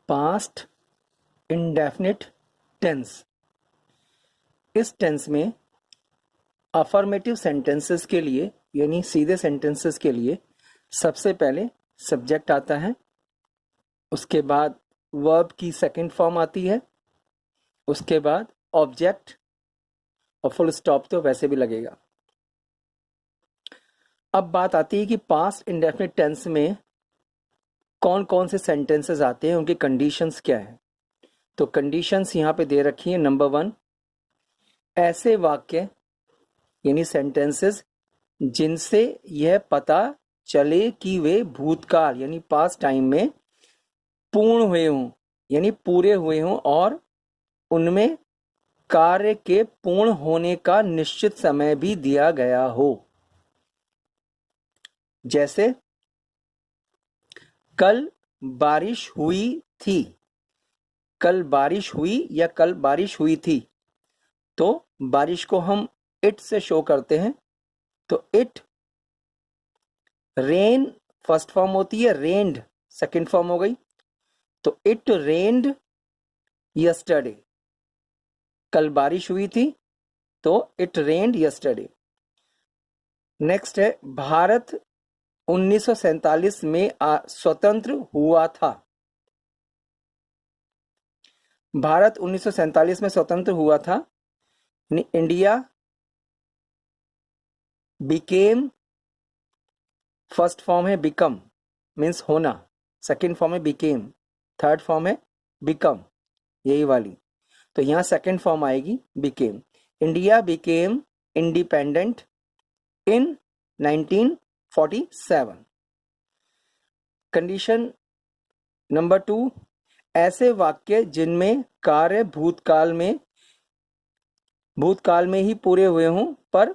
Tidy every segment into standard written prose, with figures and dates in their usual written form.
Past indefinite tense. इस tense में affirmative sentences के लिए यानी सीधे सेंटेंसेस के लिए सबसे पहले सब्जेक्ट आता है, उसके बाद वर्ब की सेकंड फॉर्म आती है, उसके बाद ऑब्जेक्ट और फुल स्टॉप तो वैसे भी लगेगा। अब बात आती है कि पास्ट इंडेफिनिट टेंस में कौन कौन से सेंटेंसेस आते हैं, उनकी कंडीशंस क्या है। तो कंडीशंस यहाँ पे दे रखी है। नंबर 1, ऐसे वाक्य यानी सेंटेंसेस जिनसे यह पता चले कि वे भूतकाल यानी पास्ट टाइम में पूर्ण हुए हों यानी पूरे हुए हों और उनमें कार्य के पूर्ण होने का निश्चित समय भी दिया गया हो। जैसे कल बारिश हुई थी, कल बारिश हुई या कल बारिश हुई थी, तो बारिश को हम इट से शो करते हैं। तो इट, रेन फर्स्ट फॉर्म होती है, रेन्ड सेकंड फॉर्म हो गई, तो इट रेन्ड यस्टरडे, कल बारिश हुई थी तो इट रेन्ड यस्टरडे। नेक्स्ट है भारत 1947 में स्वतंत्र हुआ था। भारत 1947 में स्वतंत्र हुआ था यानी इंडिया बिकेम, फर्स्ट फॉर्म है बिकम मीन्स होना, सेकंड फॉर्म है बिकेम, थर्ड फॉर्म है बिकम, यही वाली। तो यहाँ सेकंड फॉर्म आएगी became. India became independent in 1947। Condition number 2, ऐसे वाक्य जिनमें कार्य भूतकाल में ही पूरे हुए हों पर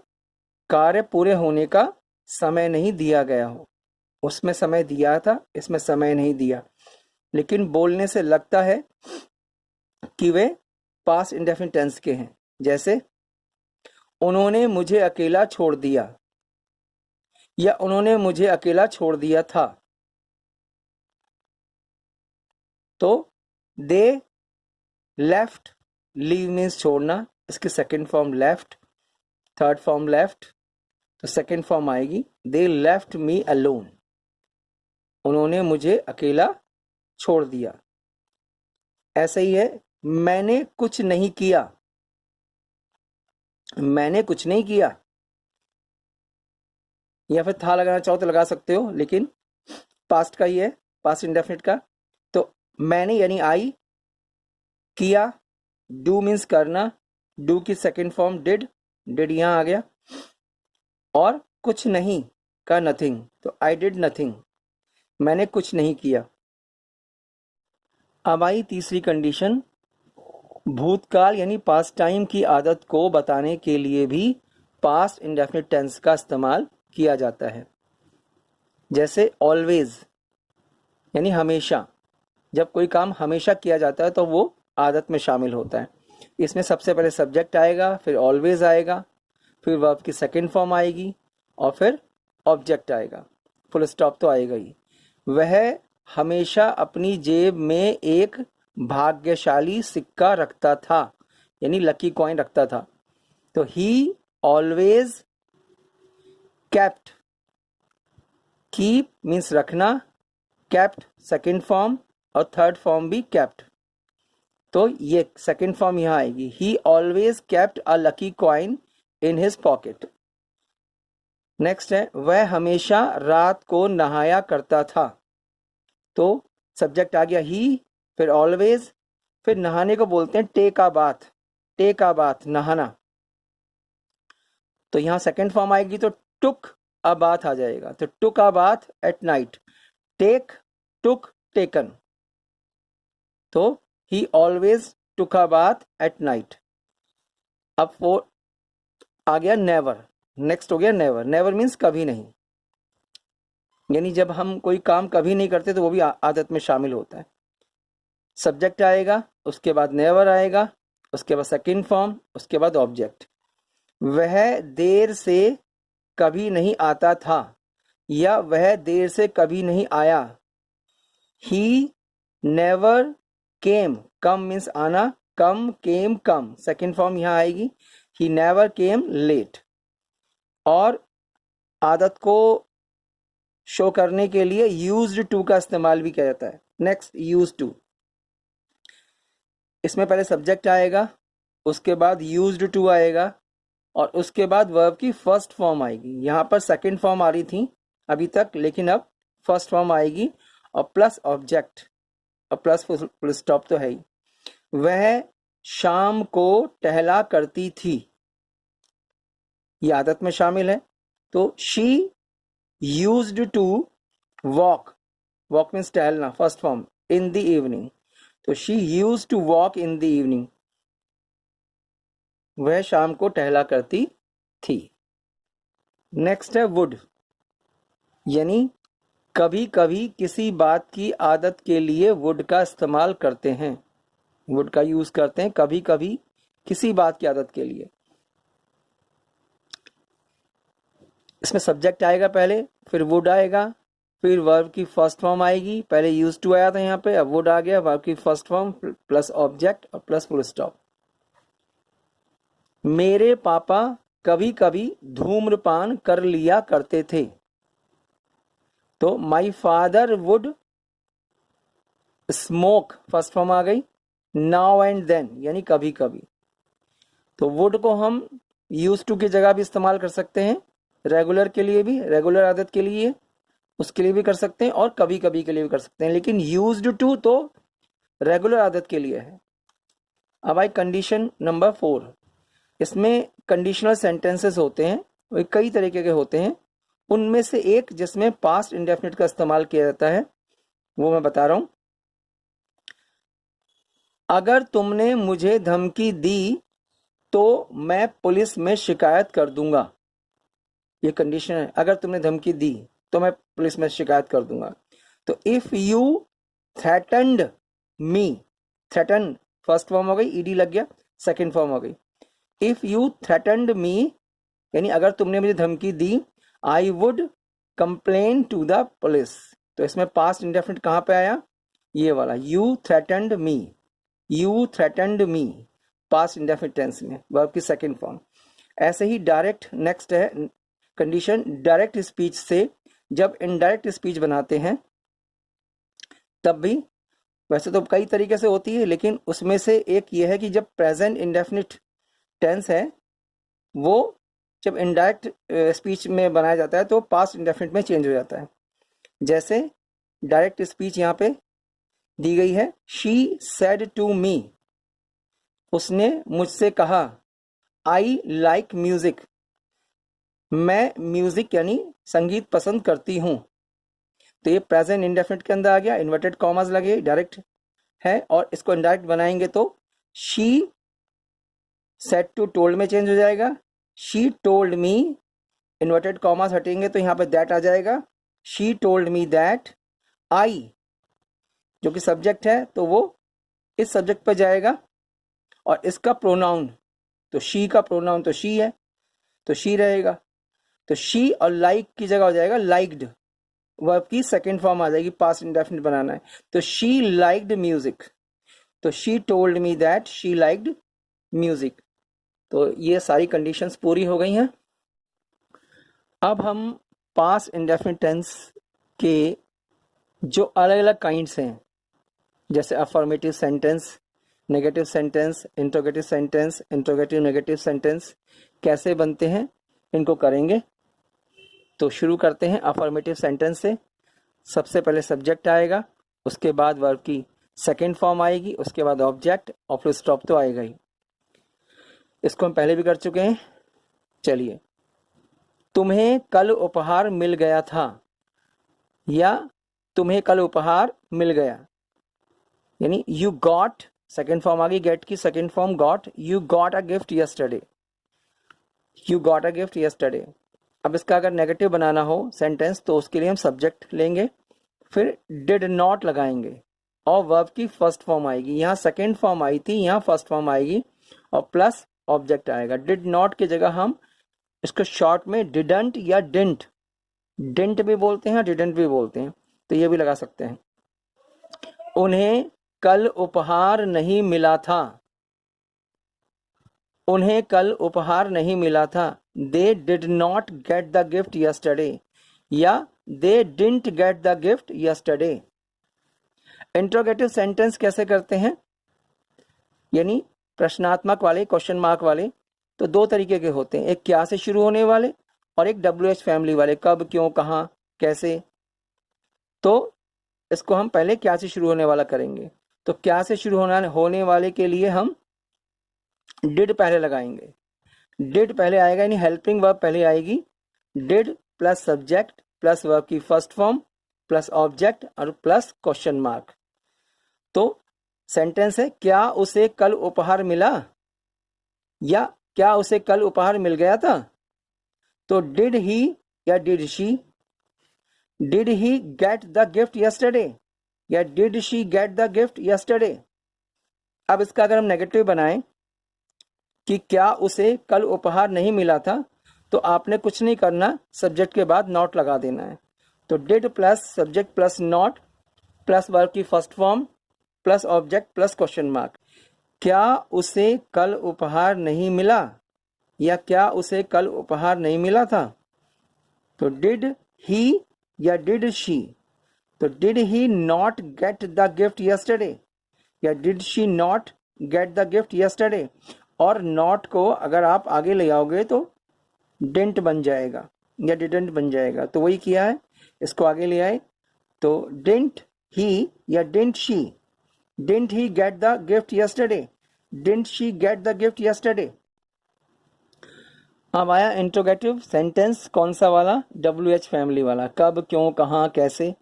कार्य पूरे होने का समय नहीं दिया गया हो। उसमें समय दिया था, इसमें समय नहीं दिया, लेकिन बोलने से लगता है कि वे पास्ट इंडेफिनिट टेंस के हैं। जैसे उन्होंने मुझे अकेला छोड़ दिया या उन्होंने मुझे अकेला छोड़ दिया था। तो दे लेफ्ट, लीव मीन्स छोड़ना, इसकी second form left, third form left, तो सेकंड फॉर्म आएगी दे लेफ्ट मी अलोन, उन्होंने मुझे अकेला छोड़ दिया। ऐसे ही है मैंने कुछ नहीं किया, मैंने कुछ नहीं किया, या फिर था लगाना चाहो तो लगा सकते हो, लेकिन पास्ट का ही है, पास्ट इंडेफिनिट का। तो मैंने यानी आई, किया, डू मीन्स करना, डू की सेकंड फॉर्म डिड, डिड यहां आ गया, और कुछ नहीं का नथिंग, तो आई डिड नथिंग, मैंने कुछ नहीं किया। अब आई तीसरी कंडीशन, भूतकाल यानी पास्ट टाइम की आदत को बताने के लिए भी पास्ट इंडेफिनिट टेंस का इस्तेमाल किया जाता है। जैसे ऑलवेज यानी हमेशा, जब कोई काम हमेशा किया जाता है तो वो आदत में शामिल होता है। इसमें सबसे पहले सब्जेक्ट आएगा, फिर ऑलवेज आएगा, फिर वर्ब की सेकंड फॉर्म आएगी और फिर ऑब्जेक्ट आएगा, फुल स्टॉप तो आएगा ही। वह हमेशा अपनी जेब में एक भाग्यशाली सिक्का रखता था यानी लकी कॉइन रखता था। तो he always kept, keep means रखना, केप्ट सेकंड फॉर्म और थर्ड फॉर्म भी केप्ट, तो ये सेकंड फॉर्म यहां आएगी, ही always kept a lucky coin in his pocket. Next है वह हमेशा रात को नहाया करता था, तो सब्जेक्ट आ गया ही, फिर ऑलवेज, फिर नहाने को बोलते हैं take a bath, take a bath नहाना, तो यहां सेकंड फॉर्म आएगी तो टुक अ बाथ आ जाएगा, तो took a bath at night, take, took, taken, तो he always took a bath at night. अब फोर आ गया नेवर, नेक्स्ट हो गया नेवर, नेवर मीन्स कभी नहीं, यानी जब हम कोई काम कभी नहीं करते तो वो भी आदत में शामिल होता है। सब्जेक्ट आएगा, उसके बाद नेवर आएगा, उसके बाद सेकंड फॉर्म, उसके बाद ऑब्जेक्ट। वह देर से कभी नहीं आता था या वह देर से कभी नहीं आया, ही नेवर केम, कम मीन्स आना, कम केम कम, सेकेंड फॉर्म यहाँ आएगी। He never came late. और आदत को शो करने के लिए यूज्ड टू का इस्तेमाल भी किया जाता है। नेक्स्ट, यूज्ड टू, इसमें पहले सब्जेक्ट आएगा, उसके बाद यूज्ड टू आएगा और उसके बाद वर्ब की फर्स्ट फॉर्म आएगी। यहाँ पर सेकंड फॉर्म आ रही थी अभी तक, लेकिन अब फर्स्ट फॉर्म आएगी और प्लस ऑब्जेक्ट और प्लस फुल स्टॉप तो है ही। वह शाम को टहला करती थी, ये आदत में शामिल है। तो she used to walk, walk means टहलना, first form, in the evening. तो she used to walk in the evening, वह शाम को टहला करती थी। नेक्स्ट है वुड, यानी कभी कभी किसी बात की आदत के लिए वुड का इस्तेमाल करते हैं, वुड का यूज करते हैं कभी कभी किसी बात की आदत के लिए। इसमें सब्जेक्ट आएगा पहले, फिर वुड आएगा, फिर वर्ब की फर्स्ट फॉर्म आएगी। पहले यूज टू आया था यहाँ पे, अब वुड आ गया, वर्ब की फर्स्ट फॉर्म प्लस ऑब्जेक्ट और प्लस फुल स्टॉप। मेरे पापा कभी कभी धूम्रपान कर लिया करते थे, तो my father would smoke, first form आ गई, नाउ एंड देन यानी कभी कभी। तो वुड को हम यूज टू की जगह भी इस्तेमाल कर सकते हैं, रेगुलर के लिए भी, रेगुलर आदत के लिए उसके लिए भी कर सकते हैं और कभी कभी के लिए भी कर सकते हैं, लेकिन यूज्ड टू तो रेगुलर आदत के लिए है। अब आई कंडीशन नंबर 4। इसमें कंडीशनल सेंटेंसेस होते हैं, वो कई तरीके के होते हैं, उनमें से एक जिसमें पास्ट इंडेफिनिट का इस्तेमाल किया जाता है वो मैं बता रहा हूं। अगर तुमने मुझे धमकी दी तो मैं पुलिस में शिकायत कर दूंगा, ये कंडीशन है। अगर तुमने धमकी दी तो मैं पुलिस में शिकायत कर दूंगा। तो if you threatened me, threaten first form हो गई, ईडी लग गया, सेकंड फॉर्म हो गई। इफ यू थ्रेटन्ड मी यानी अगर तुमने मुझे धमकी दी, I would complain to the police. तो इसमें पास्ट इंडेफिनिट कहां पे आया, ये वाला, you threatened me, you threatened me, past indefinite tense में, वर्ब की सेकंड फॉर्म। ऐसे ही डायरेक्ट, नेक्स्ट है कंडीशन, डायरेक्ट स्पीच से जब इनडायरेक्ट स्पीच बनाते हैं तब भी, वैसे तो कई तरीके से होती है, लेकिन उसमें से एक ये है कि जब प्रेजेंट इंडेफिनिट टेंस है वो जब इनडायरेक्ट स्पीच में बनाया जाता है तो पास्ट इंडेफिनिट में चेंज हो जाता है। जैसे डायरेक्ट स्पीच यहाँ पे दी गई है, शी सेड टू मी, उसने मुझसे कहा, आई लाइक म्यूजिक, मैं म्यूजिक यानी संगीत पसंद करती हूं। तो ये प्रेजेंट इंडेफिनिट के अंदर आ गया, इन्वर्टेड कॉमास लगे, डायरेक्ट है, और इसको इनडायरेक्ट बनाएंगे तो शी सेड टू टोल्ड में चेंज हो जाएगा, she told me, inverted commas हटेंगे तो यहाँ पे दैट आ जाएगा, शी टोल्ड मी दैट, आई जो कि सब्जेक्ट है तो वो इस सब्जेक्ट पर जाएगा, और इसका प्रोनाउन, तो शी का प्रोनाउन तो शी है तो शी रहेगा। तो शी और लाइक की जगह हो जाएगा लाइक्ड, वर्ब की सेकंड फॉर्म आ जाएगी, पास्ट इंडेफिनिट बनाना है। तो शी लाइक्ड म्यूजिक, तो she told me that she liked music. तो ये सारी कंडीशंस पूरी हो गई हैं। अब हम पास्ट इंडेफिनिट टेंस के जो अलग अलग काइंड्स हैं, जैसे affirmative sentence, negative sentence, interrogative sentence, interrogative negative sentence कैसे बनते हैं, इनको करेंगे। तो शुरू करते हैं अफर्मेटिव सेंटेंस से। सबसे पहले सब्जेक्ट आएगा, उसके बाद वर्ब की सेकंड फॉर्म आएगी, उसके बाद ऑब्जेक्ट और फिर स्टॉप तो आएगा ही। इसको हम पहले भी कर चुके हैं। चलिए, तुम्हें कल उपहार मिल गया था, या तुम्हें कल उपहार मिल गया, यानी यू गॉट, सेकेंड फॉर्म आ गई गेट की, second form got, you got a gift yesterday, you got a gift yesterday. अब इसका अगर नेगेटिव बनाना हो सेंटेंस तो उसके लिए हम सब्जेक्ट लेंगे, फिर डिड नॉट लगाएंगे और वर्ब की फर्स्ट फॉर्म आएगी, यहाँ सेकेंड फॉर्म आई थी, यहाँ फर्स्ट फॉर्म आएगी और प्लस ऑब्जेक्ट आएगा। डिड नॉट की जगह हम इसको शॉर्ट में डिडंट या डिंट, डिंट भी बोलते हैं, डिडंट भी बोलते हैं, तो ये भी लगा सकते हैं। उन्हें कल उपहार नहीं मिला था। उन्हें कल उपहार नहीं मिला था। They did not get the gift yesterday या they didn't get the gift yesterday. Interrogative sentence कैसे करते हैं, यानी प्रश्नात्मक वाले, क्वेश्चन मार्क वाले, तो दो तरीके के होते हैं, एक क्या से शुरू होने वाले और एक WH फैमिली वाले, कब, क्यों, कहाँ, कैसे। तो इसको हम पहले क्या से शुरू होने वाला करेंगे। तो क्या से शुरू होने वाले के लिए हम डिड पहले लगाएंगे। डिड पहले आएगा, यानी हेल्पिंग वर्ब पहले आएगी। Did plus subject plus verb की फर्स्ट फॉर्म प्लस ऑब्जेक्ट और प्लस क्वेश्चन मार्क। तो सेंटेंस है, क्या उसे कल उपहार मिला या क्या उसे कल उपहार मिल गया था। तो डिड ही या did she, did he get the gift yesterday या did she get the gift yesterday. अब इसका अगर हम नेगेटिव बनाएं कि क्या उसे कल उपहार नहीं मिला था, तो आपने कुछ नहीं करना, सब्जेक्ट के बाद नॉट लगा देना है। तो did plus subject plus not plus verb की first form plus object plus question mark. क्या उसे कल उपहार नहीं मिला या क्या उसे कल उपहार नहीं मिला था। तो डिड ही या डिड शी, तो did he not get the gift yesterday या did she not get the gift yesterday. और नॉट को अगर आप आगे ले आओगे तो डिडंट बन जाएगा या डिडंट बन जाएगा। तो वही किया है, इसको आगे ले आए। तो डिडंट ही या didn't she, didn't he get the gift yesterday, didn't she get the gift yesterday. अब आया इंट्रोगेटिव सेंटेंस, कौन सा वाला, WH फैमिली वाला, कब, क्यों, कहाँ, कैसे।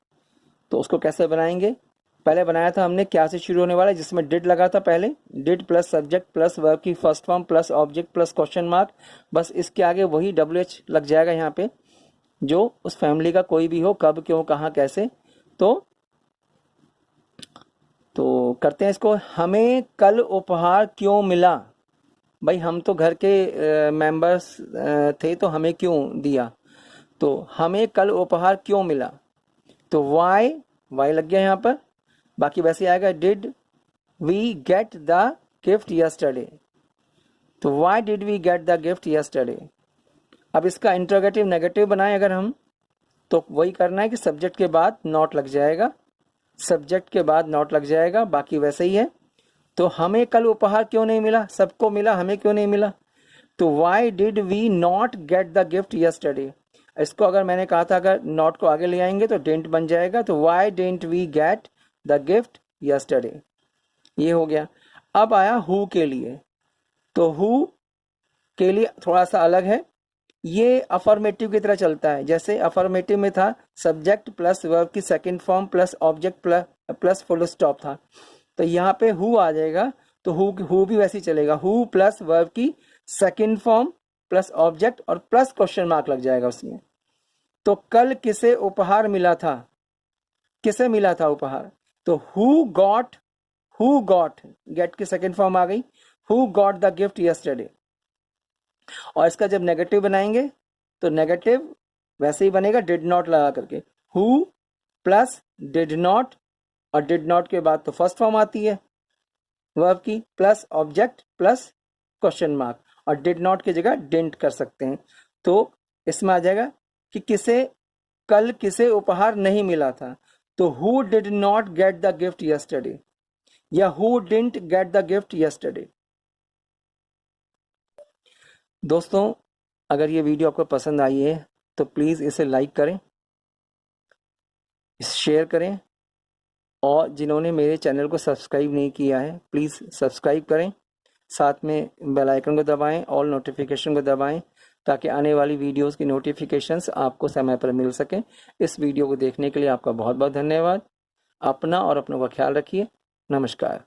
तो उसको कैसे बनाएंगे, पहले बनाया था हमने क्या से शुरू होने वाला, जिसमें डिड लगा था पहले, did plus subject plus verb की first form plus object plus question mark. बस इसके आगे वही WH लग जाएगा यहाँ पे, जो उस फैमिली का कोई भी हो, कब, क्यों, कहाँ, कैसे। तो करते हैं इसको। हमें कल उपहार क्यों मिला। भाई हम तो घर के मेंबर्स थे, तो हमें क्यों दिया। तो हमें कल उपहार क्यों मिला। तो वाई लग गया यहाँ पर, बाकी वैसे आएगा did we get the gift yesterday. तो why did we get the gift yesterday. अब इसका इंट्रोगेटिव नेगेटिव बनाए अगर हम, तो वही करना है कि सब्जेक्ट के बाद नॉट लग जाएगा, सब्जेक्ट के बाद नॉट लग जाएगा, बाकी वैसे ही है। तो हमें कल उपहार क्यों नहीं मिला, सबको मिला, हमें क्यों नहीं मिला। तो why did we not get the gift yesterday. इसको अगर मैंने कहा था अगर नॉट को आगे ले आएंगे तो डिडंट बन जाएगा। तो why didn't we get the gift yesterday, ये हो गया। अब आया हु के लिए। तो हु के लिए थोड़ा सा अलग है, ये अफर्मेटिव की तरह चलता है। जैसे अफर्मेटिव में था सब्जेक्ट प्लस वर्ब की second form plus object plus full stop था, तो यहाँ पे हु आ जाएगा। तो हु भी वैसे ही चलेगा, हु प्लस वर्ब की सेकंड फॉर्म प्लस ऑब्जेक्ट और प्लस क्वेश्चन मार्क लग जाएगा उसमें। तो कल किसे उपहार मिला था, किसे मिला था उपहार। तो हु गॉट गेट की सेकंड फॉर्म आ गई, who got the gift yesterday. और इसका जब नेगेटिव बनाएंगे तो नेगेटिव वैसे ही बनेगा डिड नॉट लगा करके, हु प्लस डिड नॉट, और डिड नॉट के बाद तो फर्स्ट फॉर्म आती है वर्ब की plus object plus question mark, और डिड नॉट की जगह डिडंट कर सकते हैं। तो इसमें आ जाएगा कि कल किसे उपहार नहीं मिला था। तो who did not get the gift yesterday या who didn't get the gift yesterday. दोस्तों, अगर ये वीडियो आपको पसंद आई है तो प्लीज़ इसे लाइक करें, शेयर करें, और जिन्होंने मेरे चैनल को सब्सक्राइब नहीं किया है प्लीज़ सब्सक्राइब करें, साथ में बेल आइकन को दबाएं, ऑल नोटिफिकेशन को दबाएं, ताकि आने वाली वीडियोस की नोटिफिकेशंस आपको समय पर मिल सकें। इस वीडियो को देखने के लिए आपका बहुत बहुत धन्यवाद। अपना और अपनों का ख्याल रखिए। नमस्कार।